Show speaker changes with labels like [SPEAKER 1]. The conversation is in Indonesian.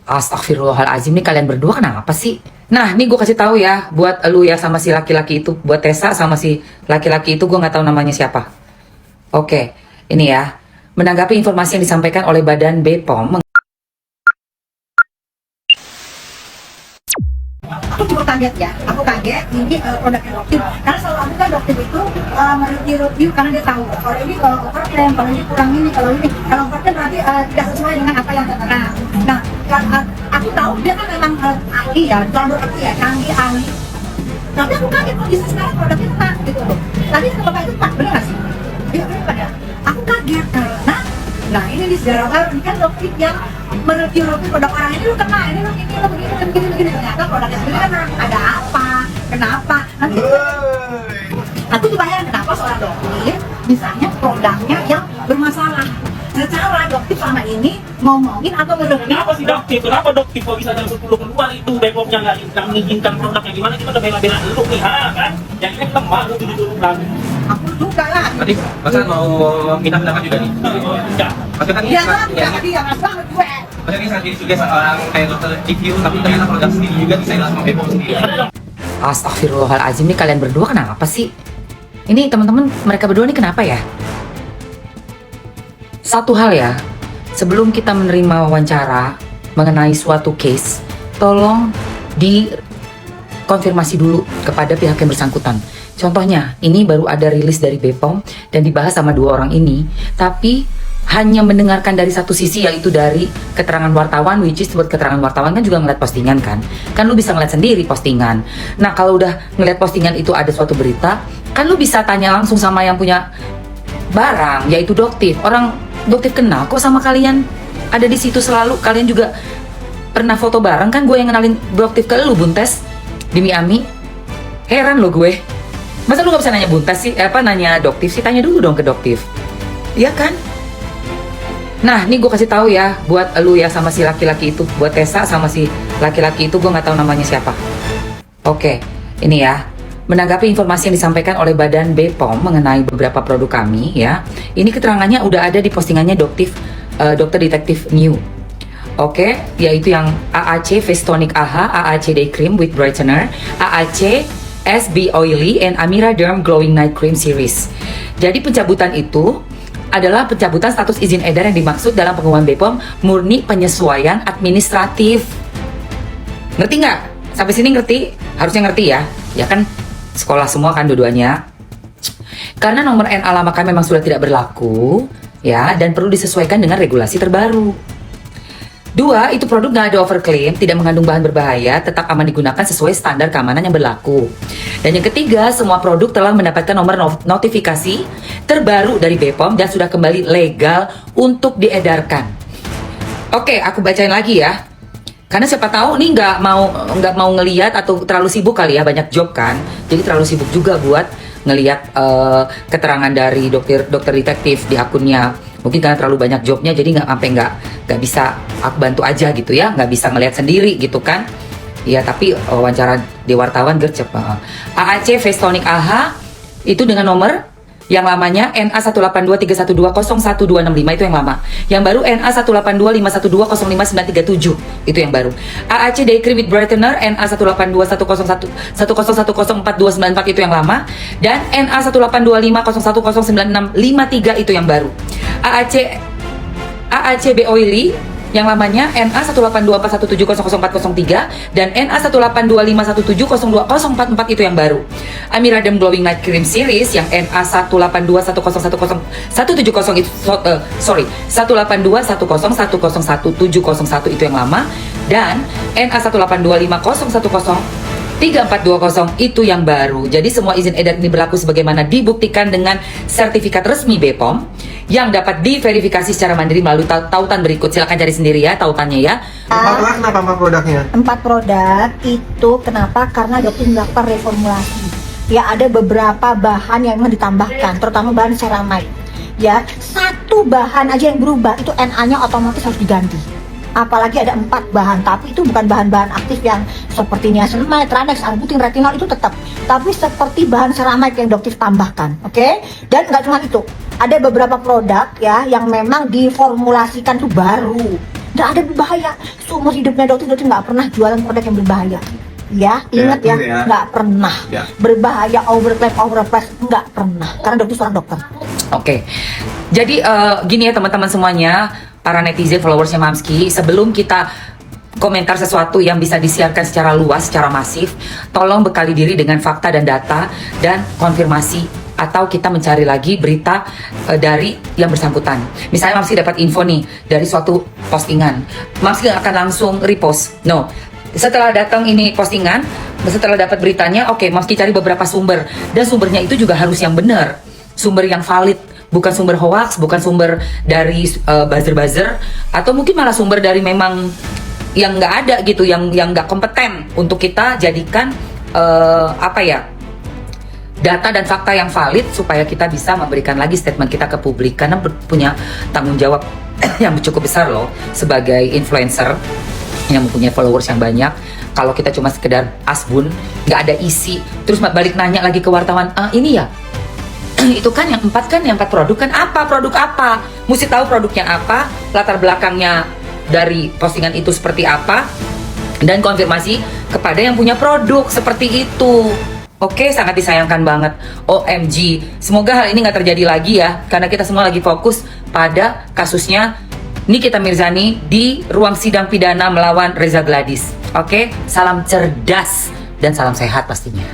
[SPEAKER 1] Astagfirullahaladzim, nih kalian berdua kenapa sih? Nah, nih gue kasih tahu ya, buat lu ya sama si laki-laki itu, buat Tessa sama si laki-laki itu, gue nggak tahu namanya siapa. Oke, ini ya, menanggapi informasi yang disampaikan oleh Badan BPOM.
[SPEAKER 2] Aku juga kaget ya, aku kaget ini produknya Doktif, karena selalu aku kan Doktif itu mereview karena dia tahu kalau ini overclaim, kalau ini kurang ini, kalau overclaim berarti tidak sesuai dengan apa yang tertera. Nah, aku tahu dia kan memang ahli ya, kalau berarti ya canggih ahli. Tapi aku kaget kok bisa sekarang produknya kena gitu loh. Tadi bapak itu Pak, benar nggak sih? Iya benar ya. Aku kaget karena, nah ini di sejarah baru ini kan Doktif yang mereview produk orang ini lu kena, ini lu ini lu begini ternyata produknya sendiri kan ada apa, kenapa? Nanti aku tuh bayangin kenapa seorang Doktif misalnya produknya yang bermasalah. Secara Doktif sama ini ngomongin atau mereview.
[SPEAKER 3] Kenapa sih Doktif? Kenapa Doktif kok bisa jam 10 keluar itu BPOM-nya nggak mengizinkan produknya gimana? Kita udah bela-bela dulu nih, kan? Yang ini kita malu dulu lagi.
[SPEAKER 2] Aku juga lah.
[SPEAKER 4] Tadi Mas mau minta pendapat juga nih.
[SPEAKER 3] Ya.
[SPEAKER 4] Mas kan ini
[SPEAKER 2] Dia kan tadi yang banget gue.
[SPEAKER 4] Mas ini saat ini juga seorang kayak dokter review tapi ternyata produk sendiri juga desain sama BPOM sendiri.
[SPEAKER 1] Astagfirullahaladzim, nih kalian berdua kenapa sih? Ini teman-teman, mereka berdua nih kenapa ya? Satu hal ya, sebelum kita menerima wawancara mengenai suatu case, tolong dikonfirmasi dulu kepada pihak yang bersangkutan. Contohnya, ini baru ada rilis dari BPOM dan dibahas sama dua orang ini, tapi hanya mendengarkan dari satu sisi, yaitu dari keterangan wartawan, which is buat keterangan wartawan kan juga ngeliat postingan kan lu bisa ngeliat sendiri postingan. Nah, kalau udah ngeliat postingan itu ada suatu berita, kan lu bisa tanya langsung sama yang punya barang, yaitu Doktif. Orang Doktif kenal kok sama kalian, ada di situ selalu. Kalian juga pernah foto bareng kan, gue yang kenalin Doktif ke lu, Buntes, di Miami. Heran lo gue, masa lu gak bisa nanya Buntes sih, nanya Doktif sih? Tanya dulu dong ke Doktif, iya kan? Nah, nih gue kasih tahu ya, buat lu ya sama si laki-laki itu, buat Tessa sama si laki-laki itu, gue nggak tahu namanya siapa. Oke, ini ya, menanggapi informasi yang disampaikan oleh Badan BPOM mengenai beberapa produk kami ya. Ini keterangannya udah ada di postingannya Doktif, Dokter Detektif New. Oke, yaitu yang AAC Face Tonic AHA, AAC Day Cream with Brightener, AAC SB Oily, and Amira Derm Glowing Night Cream Series. Jadi pencabutan itu adalah pencabutan status izin edar yang dimaksud dalam pengumuman BPOM murni penyesuaian administratif. Ngerti nggak? Sampai sini ngerti? Harusnya ngerti ya. Ya kan sekolah semua kan dua-duanya. Karena nomor NA lama kami memang sudah tidak berlaku ya, dan perlu disesuaikan dengan regulasi terbaru. Dua, itu produk nggak ada overclaim, tidak mengandung bahan berbahaya, tetap aman digunakan sesuai standar keamanan yang berlaku. Dan yang ketiga, semua produk telah mendapatkan nomor notifikasi terbaru dari BPOM dan sudah kembali legal untuk diedarkan. Oke, aku bacain lagi ya. Karena siapa tahu nih nggak mau ngelihat atau terlalu sibuk kali ya, banyak job kan. Jadi terlalu sibuk juga buat ngelihat keterangan dari dokter detektif di akunnya. Mungkin karena terlalu banyak jobnya, jadi nggak bisa aku bantu aja gitu ya, nggak bisa ngelihat sendiri gitu kan. Ya tapi wawancara di wartawan gercep. AAC Face Tonic AHA itu dengan nomor yang lamanya NA18231201265 itu yang lama. Yang baru NA18251205937 itu yang baru. AAC Day Cream with Brightener NA1821011104294 itu yang lama, dan NA18250109653 itu yang baru. AAC B Oily yang lamanya NA18241700403 dan NA18251702044 itu yang baru. Amira Derm Glowing Night Cream Series yang NA182101170 itu 18210101701 itu yang lama, dan NA18250103420 itu yang baru. Jadi semua izin edar ini berlaku sebagaimana dibuktikan dengan sertifikat resmi BPOM yang dapat diverifikasi secara mandiri melalui tautan berikut. Silakan cari sendiri ya tautannya ya.
[SPEAKER 5] Kenapa 4 produknya?
[SPEAKER 2] 4 produk itu kenapa? Karena Doktif melakukan reformulasi. Ya, ada beberapa bahan yang memang ditambahkan, terutama bahan ceramide. Ya, satu bahan aja yang berubah itu NA-nya otomatis harus diganti. Apalagi ada 4 bahan, tapi itu bukan bahan-bahan aktif yang seperti niacinamide, Tranex, arbutin, retinol itu tetap. Tapi seperti bahan ceramide yang Doktif tambahkan, oke? Dan nggak cuma itu, ada beberapa produk ya yang memang diformulasikan tuh baru. nggak ada berbahaya. Seumur hidupnya dokter nggak pernah jualan produk yang berbahaya. Ya, ingat ya,
[SPEAKER 4] itu ya.
[SPEAKER 2] nggak pernah
[SPEAKER 4] Ya.
[SPEAKER 2] berbahaya, overprice, nggak pernah. Karena dokter seorang dokter.
[SPEAKER 1] Oke, jadi gini ya teman-teman semuanya, para netizen followersnya Mamski, sebelum kita komentar sesuatu yang bisa disiarkan secara luas, secara masif, tolong bekali diri dengan fakta dan data dan konfirmasi, atau kita mencari lagi berita dari yang bersangkutan. Misalnya Mamski dapat info nih dari suatu postingan, Mamski nggak akan langsung repost, no. Setelah datang ini postingan, setelah dapat beritanya, oke, Mamski cari beberapa sumber, dan sumbernya itu juga harus yang benar, sumber yang valid, bukan sumber hoax, bukan sumber dari buzzer-buzzer, atau mungkin malah sumber dari memang yang nggak ada gitu, yang nggak kompeten untuk kita jadikan data dan fakta yang valid supaya kita bisa memberikan lagi statement kita ke publik, karena punya tanggung jawab yang cukup besar loh sebagai influencer yang mempunyai followers yang banyak. Kalau kita cuma sekedar asbun, nggak ada isi, terus balik nanya lagi ke wartawan, ini ya itu kan yang 4 produk kan, produk apa, mesti tahu produknya apa, latar belakangnya dari postingan itu seperti apa, dan konfirmasi kepada yang punya produk seperti itu. Oke, sangat disayangkan banget. OMG, semoga hal ini nggak terjadi lagi ya, karena kita semua lagi fokus pada kasusnya Nikita Mirzani di ruang sidang pidana melawan Reza Gladys. Oke, salam cerdas dan salam sehat pastinya.